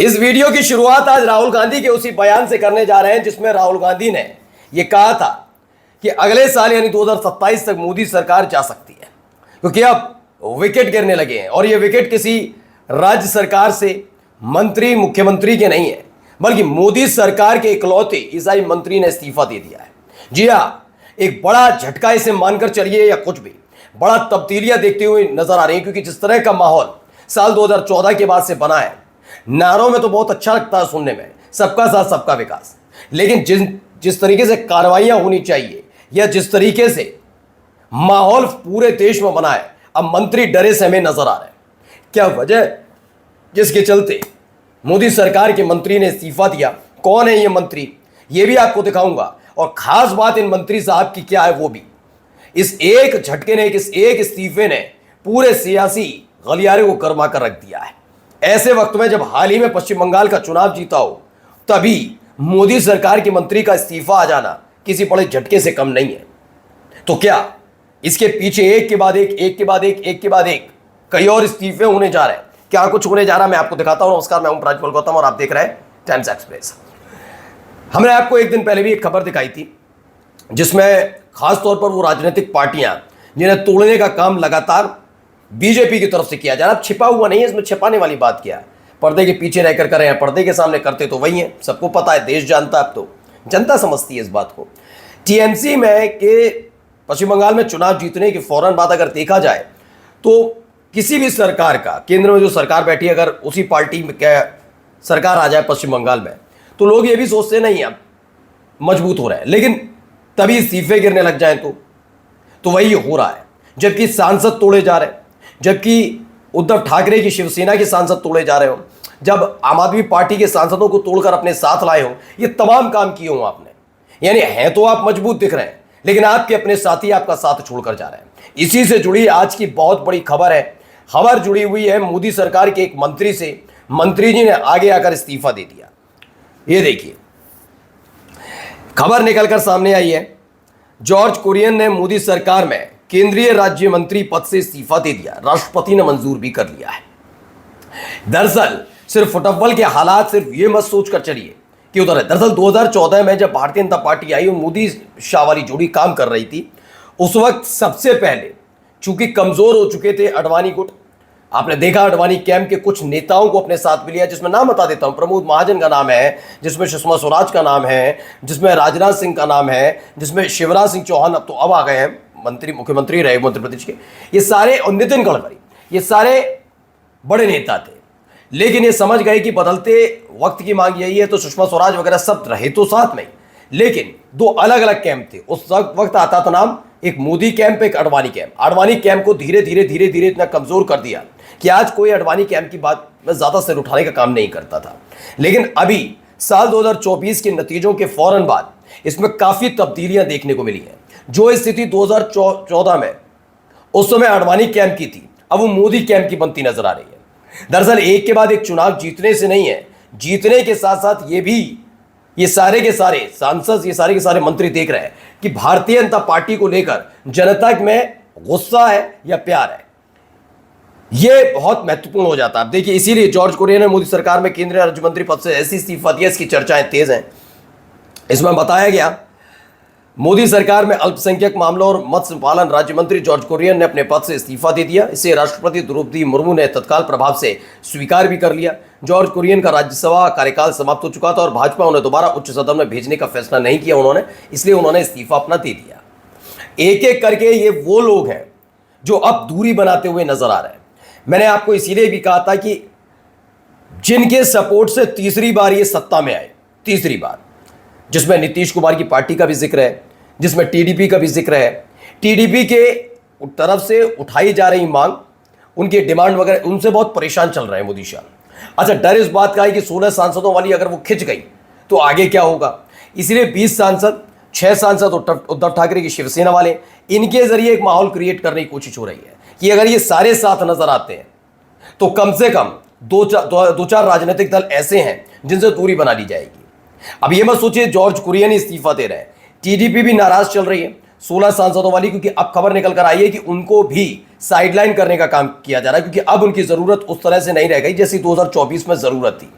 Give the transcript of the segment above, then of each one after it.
इस वीडियो की शुरुआत आज राहुल गांधी के उसी बयान से करने जा रहे हैं जिसमें राहुल गांधी ने यह कहा था कि अगले साल यानी 2027 तक मोदी सरकार जा सकती है, क्योंकि अब विकेट गिरने लगे हैं और ये विकेट किसी राज्य सरकार से मंत्री मुख्यमंत्री के नहीं है, बल्कि मोदी सरकार के इकलौते ईसाई मंत्री ने इस्तीफा दे दिया है। जी हां, एक बड़ा झटका इसे मानकर चलिए या कुछ भी, बड़ा तब्दीलियां देखते हुए नजर आ रही हैं, क्योंकि जिस तरह का माहौल साल 2014 के बाद से बना है, नारों में तो बहुत अच्छा लगता है सुनने में, सबका साथ सबका विकास, लेकिन जिस तरीके से कार्रवाइयां होनी चाहिए या जिस तरीके से माहौल पूरे देश में बना है, अब मंत्री डरे से हमें नजर आ रहे हैं। क्या वजह जिसके चलते मोदी सरकार के मंत्री ने इस्तीफा दिया, कौन है ये मंत्री, ये भी आपको दिखाऊंगा, और खास बात इन मंत्री साहब की क्या है वो भी। इस एक झटके ने, इस एक इस्तीफे ने पूरे सियासी गलियारे को गर्मा कर रख दिया है। ऐसे वक्त में जब हाल ही में पश्चिम बंगाल का चुनाव जीता हो, तभी मोदी सरकार के मंत्री का इस्तीफा आ जाना किसी बड़े झटके से कम नहीं है। तो क्या इसके पीछे एक के बाद एक कई और इस्तीफे होने जा रहे हैं? क्या कुछ होने जा रहा है मैं आपको दिखाता हूं। नमस्कार, मैं हूं प्राजपल गौतम और आप देख रहे हैं टाइम्स एक्सप्रेस। हमने आपको एक दिन पहले भी एक खबर दिखाई थी जिसमें खासतौर पर वो राजनीतिक पार्टियां जिन्हें तोड़ने का काम लगातार बीजेपी की तरफ से किया जा रहा है। छिपा हुआ नहीं है, इसमें छिपाने वाली बात क्या है, पर्दे के पीछे रहकर कर रहे हैं, पर्दे के सामने करते तो वही है, सबको पता है, देश जानता है, अब तो जनता समझती है इस बात को। टीएमसी में के पश्चिम बंगाल में चुनाव जीतने के फौरन बाद अगर देखा जाए तो किसी भी सरकार का, केंद्र में जो सरकार बैठी है, अगर उसी पार्टी में क्या सरकार आ जाए पश्चिम बंगाल में, तो लोग ये भी सोचते नहीं अब मजबूत हो रहे हैं, लेकिन तभी इस्तीफे गिरने लग जाए तो वही हो रहा है। जबकि सांसद तोड़े जा रहे हैं, जबकि उद्धव ठाकरे की शिवसेना के सांसद तोड़े जा रहे हो, जब आम आदमी पार्टी के सांसदों को तोड़कर अपने साथ लाए हो, ये तमाम काम किए हो आपने, यानी हैं तो आप मजबूत दिख रहे हैं, लेकिन आपके अपने साथी आपका साथ छोड़कर जा रहे हैं। इसी से जुड़ी आज की बहुत बड़ी खबर है। खबर जुड़ी हुई है मोदी सरकार के एक मंत्री से। मंत्री जी ने आगे आकर इस्तीफा दे दिया। ये देखिए, खबर निकलकर सामने आई है। जॉर्ज कुरियन ने मोदी सरकार में केंद्रीय राज्य मंत्री पद से इस्तीफा दे दिया, राष्ट्रपति ने मंजूर भी कर लिया है। दरअसल सिर्फ फुटबॉल के हालात सिर्फ ये मत सोचकर चलिए कि उधर है। दरअसल 2014 में जब भारतीय जनता पार्टी आई और मोदी शाह वाली जोड़ी काम कर रही थी, उस वक्त सबसे पहले चूंकि कमजोर हो चुके थे अडवाणी गुट, आपने देखा अडवाणी कैंप के कुछ नेताओं को अपने साथ भी लिया, जिसमें नाम बता देता हूं, प्रमोद महाजन का नाम है, जिसमें सुषमा स्वराज का नाम है, जिसमें राजनाथ सिंह का नाम है, जिसमें शिवराज सिंह चौहान अब आ गए हैं, मंत्री मुख्यमंत्री रहे मध्य प्रदेश के, ये सारे, और नितिन गडकरी, ये सारे बड़े नेता थे। लेकिन ये समझ गए कि बदलते वक्त की मांग यही है, तो सुषमा स्वराज वगैरह सब रहे तो साथ में, लेकिन दो अलग अलग कैंप थे। उस वक्त आता था नाम, एक मोदी कैंप, एक अडवाणी कैंप। अडवाणी कैंप को धीरे धीरे इतना कमजोर कर दिया कि आज कोई अडवाणी कैंप की बात में ज्यादा सिर उठाने का काम नहीं करता था। लेकिन अभी साल 2024 के नतीजों के फौरन बाद इसमें काफी तब्दीलियां देखने को मिली हैं। जो स्थिति 2014 में उस समय अडवाणी कैंप की थी, अब वो मोदी कैंप की बनती नजर आ रही है। दरअसल एक के बाद एक चुनाव जीतने से नहीं है, जीतने के साथ साथ ये सारे के सारे सांसद, ये सारे के सारे मंत्री देख रहे हैं कि भारतीय जनता पार्टी को लेकर जनता में गुस्सा है या प्यार है। यह बहुत महत्वपूर्ण हो जाता है। आप देखिए, इसीलिए जॉर्ज कुरियन ने मोदी सरकार में केंद्रीय राज्य मंत्री पद से ऐसी इस्तीफा दिया, इसकी चर्चाएं तेज हैं। इसमें बताया गया, मोदी सरकार में अल्पसंख्यक मामलों और मत्स्य पालन राज्य मंत्री जॉर्ज कुरियन ने अपने पद से इस्तीफा दे दिया। इसे राष्ट्रपति द्रौपदी मुर्मू ने तत्काल प्रभाव से स्वीकार भी कर लिया। जॉर्ज कुरियन का राज्यसभा कार्यकाल समाप्त हो चुका था और भाजपा उन्हें दोबारा उच्च सदन में भेजने का फैसला नहीं किया उन्होंने, इसलिए उन्होंने इस्तीफा अपना दे दिया। एक एक करके ये वो लोग हैं जो अब दूरी बनाते हुए नजर आ रहे हैं। मैंने आपको इसीलिए भी कहा था कि जिनके सपोर्ट से तीसरी बार ये सत्ता में आए, तीसरी बार, जिसमें नीतीश कुमार की पार्टी का भी जिक्र है, जिसमें टीडीपी का भी जिक्र है, टीडीपी के तरफ से उठाई जा रही मांग, उनकी डिमांड वगैरह, उनसे बहुत परेशान चल रहे हैं मोदी शाह। अच्छा, डर इस बात का है कि 16 सांसदों वाली अगर वो खिंच गई तो आगे क्या होगा, इसलिए 20 सांसद, 6 सांसद उद्धव ठाकरे की शिवसेना वाले, इनके जरिए एक माहौल क्रिएट करने की कोशिश हो रही है कि अगर ये सारे साथ नजर आते हैं तो कम से कम दो चार राजनीतिक दल ऐसे हैं जिनसे दूरी बना ली जाएगी। अब ये मत सोचिए जॉर्ज कुरियन इस्तीफा दे रहे हैं, टीडीपी भी नाराज चल रही है 16 सांसदों वाली, क्योंकि अब खबर निकल कर आई है कि उनको भी साइडलाइन करने का काम किया जा रहा है, क्योंकि अब उनकी जरूरत उस तरह से नहीं रह गई जैसी 2024 में जरूरत थी।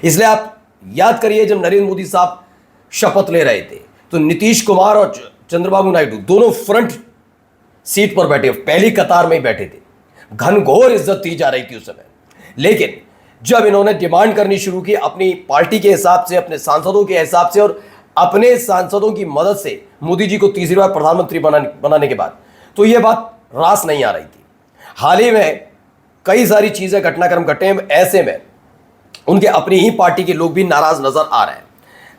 इसलिए आप याद करिए, जब नरेंद्र मोदी साहब शपथ ले रहे थे तो नीतीश कुमार और चंद्रबाबू नायडू दोनों फ्रंट सीट पर बैठे, पहली कतार में ही बैठे थे, घनघोर इज्जत दी जा रही थी उस समय। लेकिन जब इन्होंने डिमांड करनी शुरू की अपनी पार्टी के हिसाब से, अपने सांसदों के हिसाब से और अपने सांसदों की मदद से मोदी जी को तीसरी बार प्रधानमंत्री बनाने के बाद, तो यह बात रास नहीं आ रही थी। हाल ही में कई सारी चीजें, घटनाक्रम घटे हैं, ऐसे में उनके अपनी ही पार्टी के लोग भी नाराज नजर आ रहे हैं।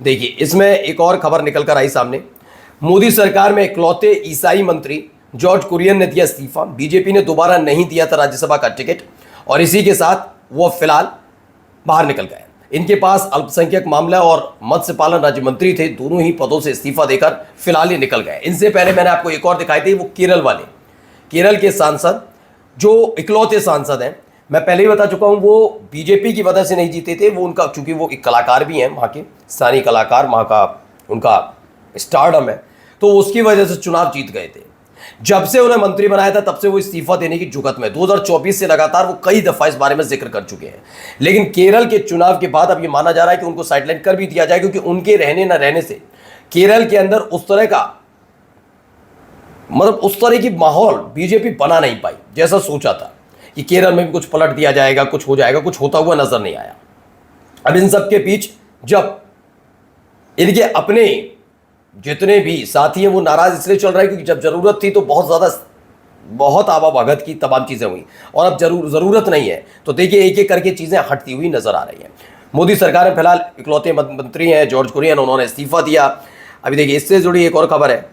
देखिए, इसमें एक और खबर निकल कर आई सामने। मोदी सरकार में इकलौते ईसाई मंत्री जॉर्ज कुरियन ने दिया इस्तीफा। बीजेपी ने दोबारा नहीं दिया था राज्यसभा का टिकट और इसी के साथ वो फिलहाल बाहर निकल गए। इनके पास अल्पसंख्यक मामला और मत्स्य पालन राज्य मंत्री थे, दोनों ही पदों से इस्तीफा देकर फिलहाल ही निकल गए। इनसे पहले मैंने आपको एक और दिखाई थी, वो केरल वाले, केरल के सांसद जो इकलौते सांसद हैं। मैं पहले ही बता चुका हूं, वो बीजेपी की वजह से नहीं जीते थे, वो उनका, चूंकि वो एक कलाकार भी हैं, वहां के स्थानीय कलाकार, वहां का उनका स्टारडम है, तो उसकी वजह से चुनाव जीत गए थे। जब से उन्हें मंत्री बनाया था तब से वो इस्तीफा देने की जुगत में, 2024 से लगातार वो कई दफा इस बारे में जिक्र कर चुके हैं। लेकिन केरल के चुनाव के बाद अब ये माना जा रहा है कि उनको साइडलाइन कर भी दिया जाए, क्योंकि उनके रहने न रहने से केरल के अंदर उस तरह का, मतलब उस तरह की माहौल बीजेपी बना नहीं पाई जैसा सोचा था कि केरल में भी कुछ पलट दिया जाएगा, कुछ हो जाएगा, कुछ होता हुआ नजर नहीं आया। अब इन सब के बीच जब इनके अपने जितने भी साथी हैं वो नाराज इसलिए चल रहा है क्योंकि जब जरूरत थी तो बहुत आवाभगत की तमाम चीजें हुई और अब जरूरत नहीं है, तो देखिए एक एक करके चीजें हटती हुई नजर आ रही हैं। मोदी सरकार में फिलहाल इकलौते मंत्री हैं जॉर्ज कुरियन, उन्होंने इस्तीफा दिया। अभी देखिए, इससे जुड़ी एक और खबर है।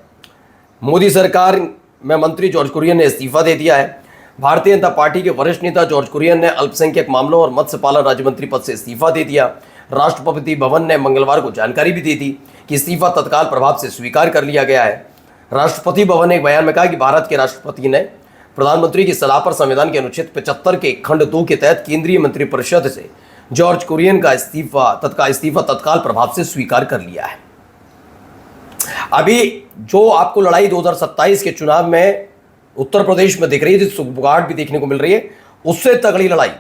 मोदी सरकार में मंत्री जॉर्ज कुरियन ने इस्तीफा दे दिया है। भारतीय जनता पार्टी के वरिष्ठ नेता जॉर्ज कुरियन ने अल्पसंख्यक मामलों और मत्स्य पालन राज्य मंत्री पद से इस्तीफा दे दिया। राष्ट्रपति भवन ने मंगलवार को जानकारी भी दी थी कि इस्तीफा तत्काल प्रभाव से स्वीकार कर लिया गया है। राष्ट्रपति भवन ने एक बयान में कहा कि भारत के राष्ट्रपति ने प्रधानमंत्री की सलाह पर संविधान के अनुच्छेद 75 के खंड 2 के तहत केंद्रीय मंत्रिपरिषद से जॉर्ज कुरियन का इस्तीफा तत्काल प्रभाव से स्वीकार कर लिया है। अभी जो आपको लड़ाई 2027 के चुनाव में उत्तर प्रदेश में दिख रही है, सुगबुगाहट भी देखने को मिल रही है, उससे तगड़ी लड़ाई,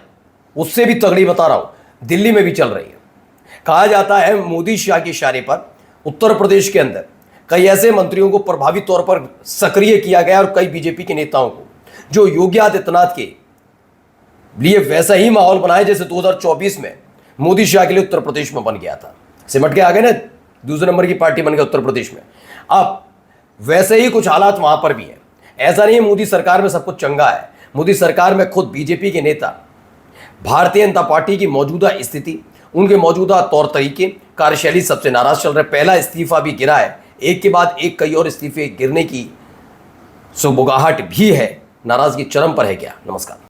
उससे भी तगड़ी बता रहा हूं, दिल्ली में भी चल रही है। कहा जाता है मोदी शाह के इशारे पर उत्तर प्रदेश के अंदर कई ऐसे मंत्रियों को प्रभावी तौर पर सक्रिय किया गया और कई बीजेपी के नेताओं को, जो योगी आदित्यनाथ के लिए वैसा ही माहौल बनाया जैसे 2024 में मोदी शाह के लिए उत्तर प्रदेश में बन गया था। सिमट के आ गए ना, दूसरे नंबर की पार्टी बन गया उत्तर प्रदेश में। अब वैसे ही कुछ हालात वहां पर भी हैं। ऐसा नहीं है मोदी सरकार में सब कुछ चंगा है। मोदी सरकार में खुद बीजेपी के नेता भारतीय जनता पार्टी की मौजूदा स्थिति, उनके मौजूदा तौर तरीके, कार्यशैली सबसे नाराज चल रहे। पहला इस्तीफा भी गिरा है, एक के बाद एक कई और इस्तीफे गिरने की सुगबुगाहट भी है। नाराजगी चरम पर है क्या? नमस्कार।